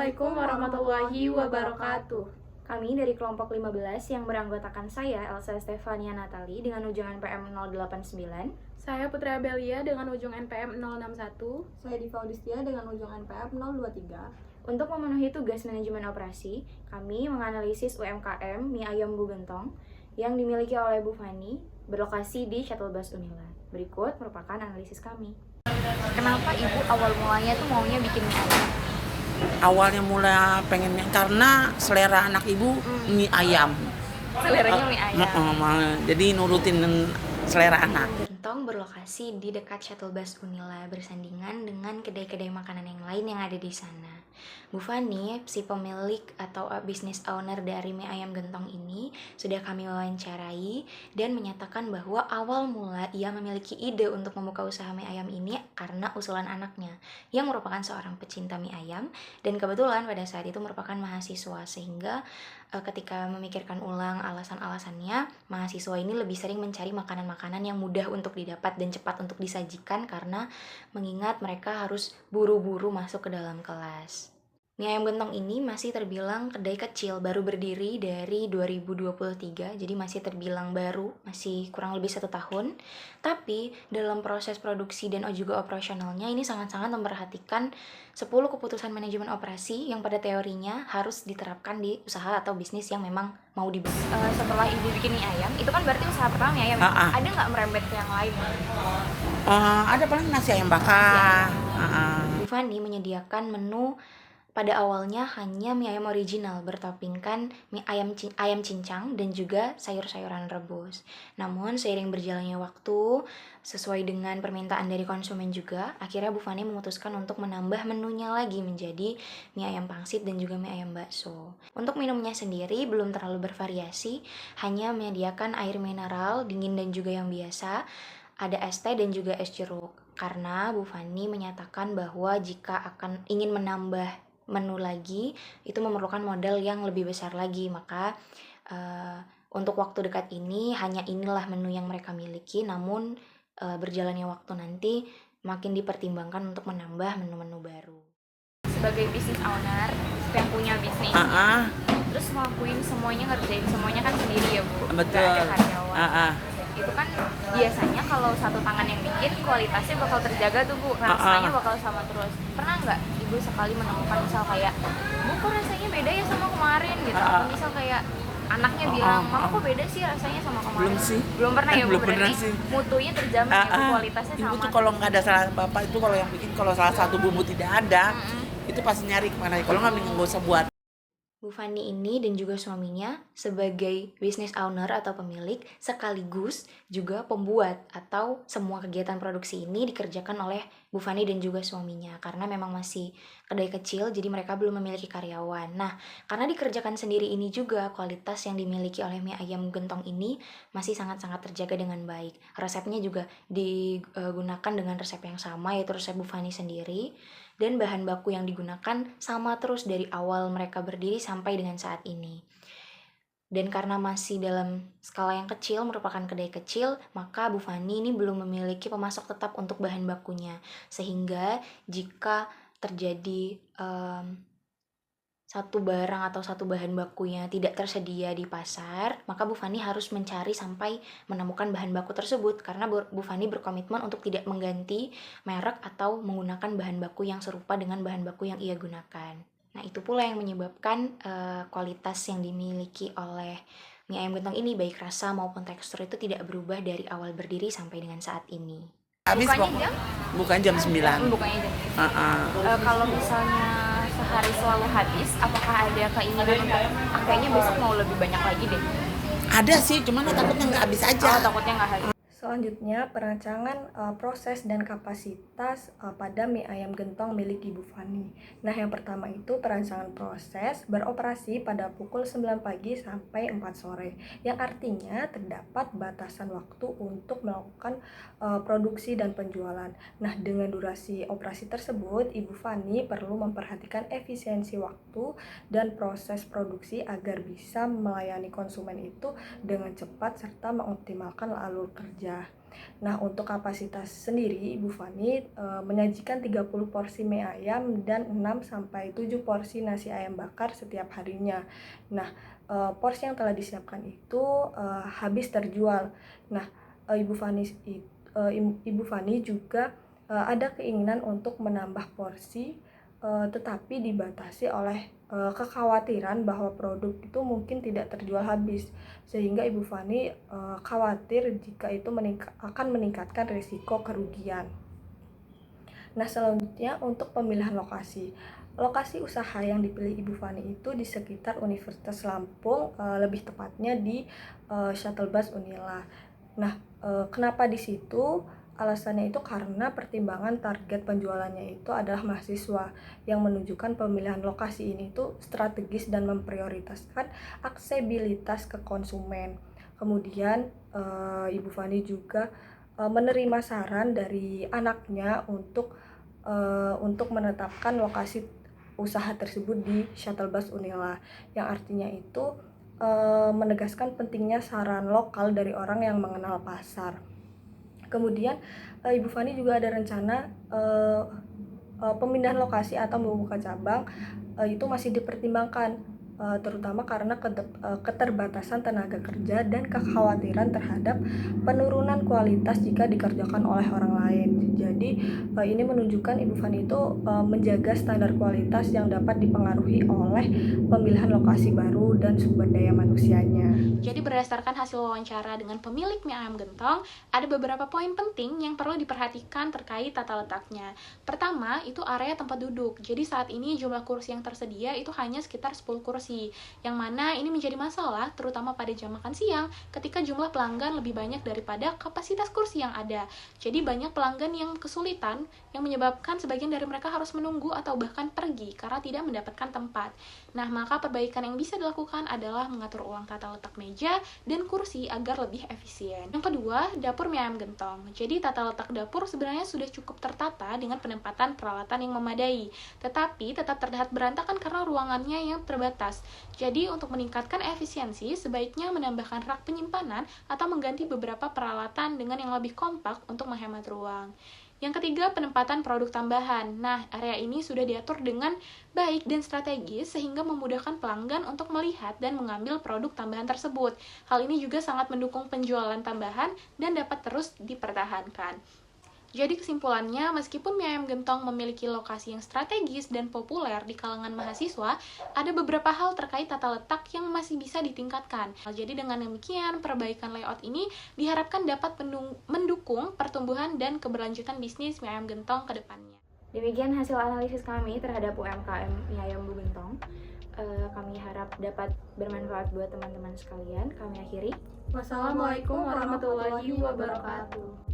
Assalamualaikum warahmatullahi wabarakatuh. Kami dari kelompok 15 yang beranggotakan saya, Elsa Stefania Natali dengan ujung NPM 089. Saya Putri Abelia dengan ujung NPM 061. Saya Diva Audistia dengan ujung NPM 023. Untuk memenuhi tugas manajemen operasi, kami menganalisis UMKM mie ayam Bu Gentong yang dimiliki oleh Bu Fani berlokasi di Shuttle Bus Unila. Berikut merupakan analisis kami. Kenapa ibu awal mulanya tuh maunya bikin mie ayam? Awalnya mulai pengennya karena selera anak ibu mie ayam. Seleranya mie ayam. Jadi nurutin selera anak. Gentong berlokasi di dekat Shuttle Bus Unila bersandingan dengan kedai-kedai makanan yang lain yang ada di sana. Bu Fani, si pemilik atau business owner dari mie ayam Gentong ini, sudah kami wawancarai dan menyatakan bahwa awal mula ia memiliki ide untuk membuka usaha mie ayam ini karena usulan anaknya yang merupakan seorang pecinta mie ayam dan kebetulan pada saat itu merupakan mahasiswa, sehingga ketika memikirkan ulang alasan-alasannya, mahasiswa ini lebih sering mencari makanan-makanan yang mudah untuk didapat dan cepat untuk disajikan karena mengingat mereka harus buru-buru masuk ke dalam kelas. Mie ayam Gentong ini masih terbilang kedai kecil, baru berdiri dari 2023, jadi masih terbilang baru, masih kurang lebih 1 tahun. Tapi dalam proses produksi dan juga operasionalnya ini sangat-sangat memperhatikan 10 keputusan manajemen operasi yang pada teorinya harus diterapkan di usaha atau bisnis yang memang mau dibuat. Setelah ibu bikin mie ayam, itu kan berarti usaha pertama mie ayam ya? Ada nggak merembet ke yang lain? Ada paling nasi ayam bakar. Bu Fani menyediakan menu pada awalnya hanya mie ayam original bertoppingkan mie ayam cincang dan juga sayur-sayuran rebus. Namun seiring berjalannya waktu, sesuai dengan permintaan dari konsumen juga, akhirnya Bu Fani memutuskan untuk menambah menunya lagi menjadi mie ayam pangsit dan juga mie ayam bakso. Untuk minumnya sendiri belum terlalu bervariasi, hanya menyediakan air mineral dingin dan juga yang biasa, ada es teh dan juga es jeruk. Karena Bu Fani menyatakan bahwa jika ingin menambah menu lagi, itu memerlukan modal yang lebih besar lagi, maka untuk waktu dekat ini hanya inilah menu yang mereka miliki, namun berjalannya waktu nanti makin dipertimbangkan untuk menambah menu-menu baru. Sebagai business owner yang punya bisnis, terus ngelakuin semuanya, ngerjain semuanya kan sendiri ya Bu? Betul. Gak ada karyawan. Itu kan biasanya kalau satu tangan yang bikin kualitasnya bakal terjaga tuh Bu, rasanya bakal sama terus. Pernah nggak Ibu sekali menemukan misal kayak, Bu kok rasanya beda ya sama kemarin gitu, atau misal kayak anaknya bilang, Mama kok beda sih rasanya sama kemarin? Belum sih. Belum pernah ya Bu, Belum pernah berarti sih. mutunya terjamin ya Bu, kualitasnya Ibu sama. tuh kalau nggak ada salah bapak itu kalau yang bikin kalau salah satu bumbu tidak ada, itu pasti nyari kemana. Kalau nggak usah buat. Bu Fani ini dan juga suaminya sebagai business owner atau pemilik sekaligus juga pembuat atau semua kegiatan produksi ini dikerjakan oleh Bu Fani dan juga suaminya karena memang masih kedai kecil jadi mereka belum memiliki karyawan. Nah, karena dikerjakan sendiri ini juga kualitas yang dimiliki oleh mie ayam Gentong ini masih sangat-sangat terjaga dengan baik. Resepnya juga digunakan dengan resep yang sama, yaitu resep Bu Fani sendiri. Dan bahan baku yang digunakan sama terus dari awal mereka berdiri sampai dengan saat ini. Dan karena masih dalam skala yang kecil, merupakan kedai kecil, maka Bu Fani ini belum memiliki pemasok tetap untuk bahan bakunya. Sehingga jika terjadi satu barang atau satu bahan bakunya tidak tersedia di pasar, maka Bu Fani harus mencari sampai menemukan bahan baku tersebut karena Bu Fani berkomitmen untuk tidak mengganti merek atau menggunakan bahan baku yang serupa dengan bahan baku yang ia gunakan. Nah, itu pula yang menyebabkan kualitas yang dimiliki oleh mie ayam Gentong ini baik rasa maupun tekstur itu tidak berubah dari awal berdiri sampai dengan saat ini. Bukan jam 9. Bukannya jam 9. Kalau misalnya sehari selalu habis, apakah ada keinginan untuk kayaknya besok mau lebih banyak lagi deh? Ada sih, cuman takutnya nggak habis aja. Takutnya nggak habis. Selanjutnya, perancangan proses dan kapasitas pada mie ayam Gentong milik Ibu Fani. Nah, yang pertama itu perancangan proses beroperasi pada pukul 9 pagi sampai 4 sore. Yang artinya terdapat batasan waktu untuk melakukan produksi dan penjualan. Nah, dengan durasi operasi tersebut, Ibu Fani perlu memperhatikan efisiensi waktu dan proses produksi agar bisa melayani konsumen itu dengan cepat serta mengoptimalkan alur kerja. Nah, untuk kapasitas sendiri, Ibu Fani menyajikan 30 porsi mie ayam dan 6-7 porsi nasi ayam bakar setiap harinya. Nah, porsi yang telah disiapkan itu habis terjual. Nah, Ibu Fani juga ada keinginan untuk menambah porsi, tetapi dibatasi oleh kekhawatiran bahwa produk itu mungkin tidak terjual habis, sehingga Ibu Fani khawatir jika itu akan meningkatkan risiko kerugian. Nah, selanjutnya untuk pemilihan lokasi. Lokasi usaha yang dipilih Ibu Fani itu di sekitar Universitas Lampung, lebih tepatnya di Shuttle Bus Unila. Nah, kenapa di situ? Alasannya itu karena pertimbangan target penjualannya itu adalah mahasiswa, yang menunjukkan pemilihan lokasi ini itu strategis dan memprioritaskan aksesibilitas ke konsumen. Kemudian Ibu Fani juga menerima saran dari anaknya untuk menetapkan lokasi usaha tersebut di Shuttle Bus Unila, yang artinya itu menegaskan pentingnya saran lokal dari orang yang mengenal pasar. Kemudian Ibu Fani juga ada rencana pemindahan lokasi atau membuka cabang, itu masih dipertimbangkan, terutama karena keterbatasan tenaga kerja dan kekhawatiran terhadap penurunan kualitas jika dikerjakan oleh orang lain. Jadi ini menunjukkan Ibu Fani itu menjaga standar kualitas yang dapat dipengaruhi oleh pemilihan lokasi baru dan sumber daya manusianya. Jadi berdasarkan hasil wawancara dengan pemilik mie ayam gentong, ada beberapa poin penting yang perlu diperhatikan terkait tata letaknya. Pertama, itu area tempat duduk. Jadi saat ini jumlah kursi yang tersedia itu hanya sekitar 10 kursi, yang mana ini menjadi masalah terutama pada jam makan siang ketika jumlah pelanggan lebih banyak daripada kapasitas kursi yang ada. Jadi banyak pelanggan yang kesulitan, yang menyebabkan sebagian dari mereka harus menunggu atau bahkan pergi karena tidak mendapatkan tempat. Nah, maka perbaikan yang bisa dilakukan adalah mengatur ulang tata letak meja dan kursi agar lebih efisien. Yang kedua, dapur mie ayam gentong. Jadi tata letak dapur sebenarnya sudah cukup tertata dengan penempatan peralatan yang memadai, tetapi tetap terlihat berantakan karena ruangannya yang terbatas. Jadi untuk meningkatkan efisiensi, sebaiknya menambahkan rak penyimpanan atau mengganti beberapa peralatan dengan yang lebih kompak untuk menghemat ruang. Yang ketiga, penempatan produk tambahan. Nah, area ini sudah diatur dengan baik dan strategis sehingga memudahkan pelanggan untuk melihat dan mengambil produk tambahan tersebut. Hal ini juga sangat mendukung penjualan tambahan dan dapat terus dipertahankan. Jadi kesimpulannya, meskipun mie ayam gentong memiliki lokasi yang strategis dan populer di kalangan mahasiswa, ada beberapa hal terkait tata letak yang masih bisa ditingkatkan. Jadi dengan demikian, perbaikan layout ini diharapkan dapat mendukung pertumbuhan dan keberlanjutan bisnis mie ayam gentong ke depannya. Demikian hasil analisis kami terhadap UMKM mie ayam Bu Gentong. Kami harap dapat bermanfaat buat teman-teman sekalian. Kami akhiri. Wassalamualaikum warahmatullahi wabarakatuh.